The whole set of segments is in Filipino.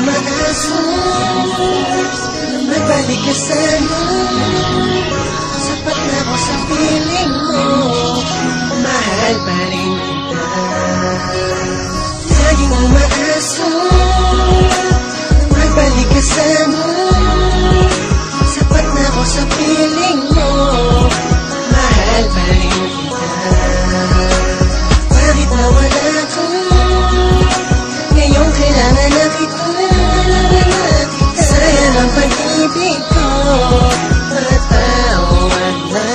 umaasa, magbalik ka sana. Sapat na ako sa piling mo, mahal pa rin kita. Laging umaasa, magbalik ka sana. Sapat na ako sa piling mo, mahal pa rin kita. Bakit nawala ka? Ngayon kailangan na kita. Sayang ang pag-ibig ko, matawan na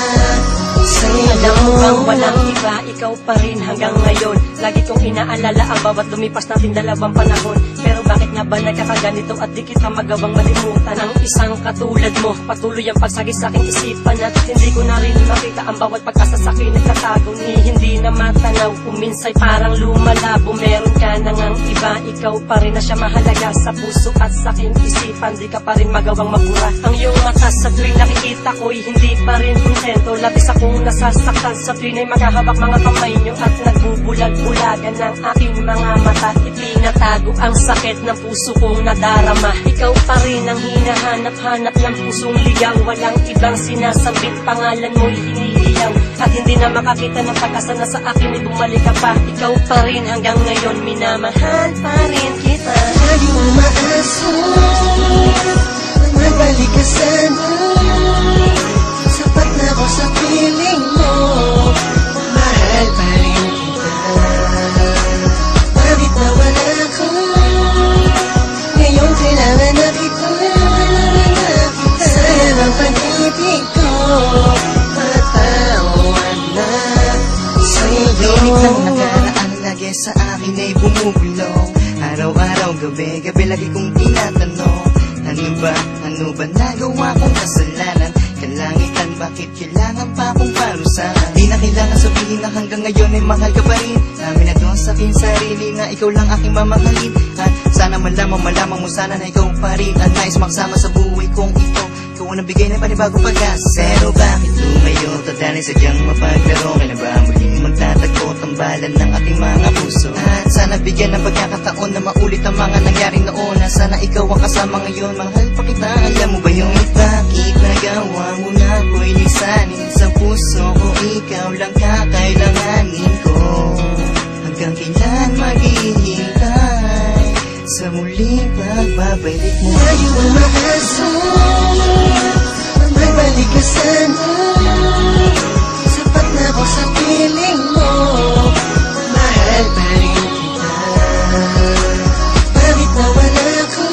sa'yo. Alam mo bang walang iba, ikaw pa rin hanggang ngayon. Lagi kong inaalala ang bawat lumipas nating dalawang panahon. Pero bakit nga ba nagkakaganito at di kita magawang malimutan ang isang katulad mo? Patuloy ang pagsagis sa aking isipan at hindi ko na rin makita ang bawat pagkasa sa akin nagtatago ni hindi na matanaw. Kung minsa'y parang lumalabo, meron ka nang ang iba. Ikaw pa rin na siya mahalaga sa puso at sa aking isipan. Di ka pa rin magawang mabura. Ang iyong mata sa tuwing nakikita ko'y hindi pa rin kontento. Labis akong nasasaktan sa tuwing ay maghahawak mga kamay nyo at nagbubulag-bulagan ng aking mga mata. Itinatago ang sakit ng puso kong nadarama. Ikaw pa rin ang hinahanap-hanap ng pusong ligaw. Walang ibang sinasambit, pangalan mo'y hinihiyang. At hindi na makakita ng pag-asa na sa akin ay bumalik ka pa. Ikaw pa rin hanggang ngayon, minamahal pa rin kita. Laging umaasa, magbalik ka sana. Sapat na ako sa piling mo, mahal pa rin kita. Bakit nawala ka? Ngayon kailangan na kita. Sayang ang pag-ibig ko, matawan na sa'yo. Pinig lang nakaraan lagi sa akin ay bumubulong. Araw-araw, gabi-gabi lagi kong tinatanong, ano ba nagawa kong kasalanan? Kalangitan, bakit kailangan pa akong parusahan? Di na kailangan sabihin na hanggang ngayon ay mahal ka pa rin. Amin na doon sa aking sarili na ikaw lang aking mamahalin. At sana malamang mo sana na ikaw pa rin at nais maksama sa buhay kong ito. Ikaw ang nabigay ng panibagong pag-asa. Pero bakit lumayo? Tadalay sadyang mapaglaro. Kailan ba muling magtatagpo tambalan ng ating mga puso? At sana bigyan ng pagkakataon na maulit ang mga nangyari noon. Na sana ikaw ang kasama ngayon. Mahal pa kita, alam mo ba yung bakit nagawa mo na ako'y lisanin sa puso ko? Ikaw lang kakailanganin ko. Hanggang kailan maghihintay sa muling pagbabalik mo? Laging umaasa, magbalik ka sana. Sapat na ako sa piling mo, mahal pa rin kita. Bakit nawala ka?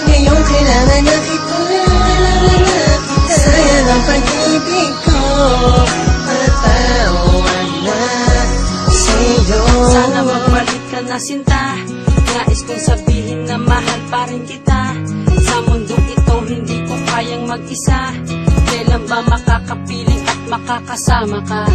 Ngayon kailangan na kita. Sayang ang pag-ibig ko, matawan na sa'yo. Sana magbalik ka na sinta. Nais kong sabihin na mahal pa rin kita. Sa mundong ito hindi ko kayang mag-isa. Kailan ba makakapiling at makakasama ka?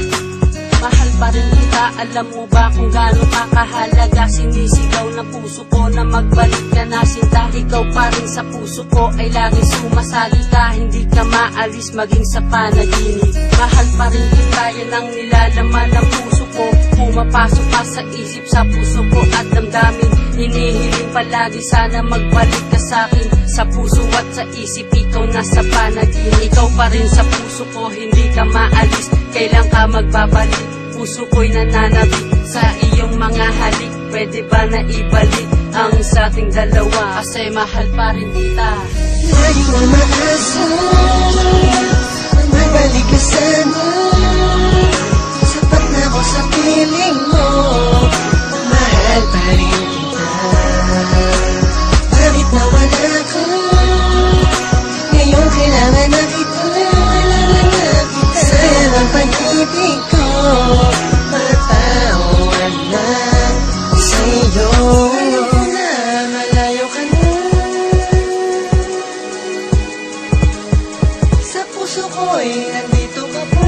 Mahal pa rin kita, alam mo ba kung gaano kakahalaga? Sinisigaw ng puso ko na magbalik ka na sinta. Ikaw pa rin sa puso ko ay laging sumasali ka. Hindi ka maalis maging sa panaginip. Mahal pa rin kita, yan ang nilalaman ng puso ko. Pumapasok pa sa isip, sa puso ko at damdamin. Hinihiling palagi sana magbalik ka sa'kin. Sa puso at sa isip, ikaw nasa panaginip. Ikaw pa rin sa puso ko, hindi ka maalis. Kailan ka magbabalik? Puso ko'y nananabik sa iyong mga halik. Pwede ba na ibalik ang sa ating dalawa? Kasi mahal pa rin kita. Laging umaasa, magbalik ka sana. Sapat na ako sa piling mo, mahal pa rin kita. Bakit nawala ka? Ngayon kailangan na kita. Sayang ang pag-ibig ko, matawan na sa'yo. Na malayo ka na, sa puso ko'y nandito ka pa.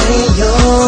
sa'yo.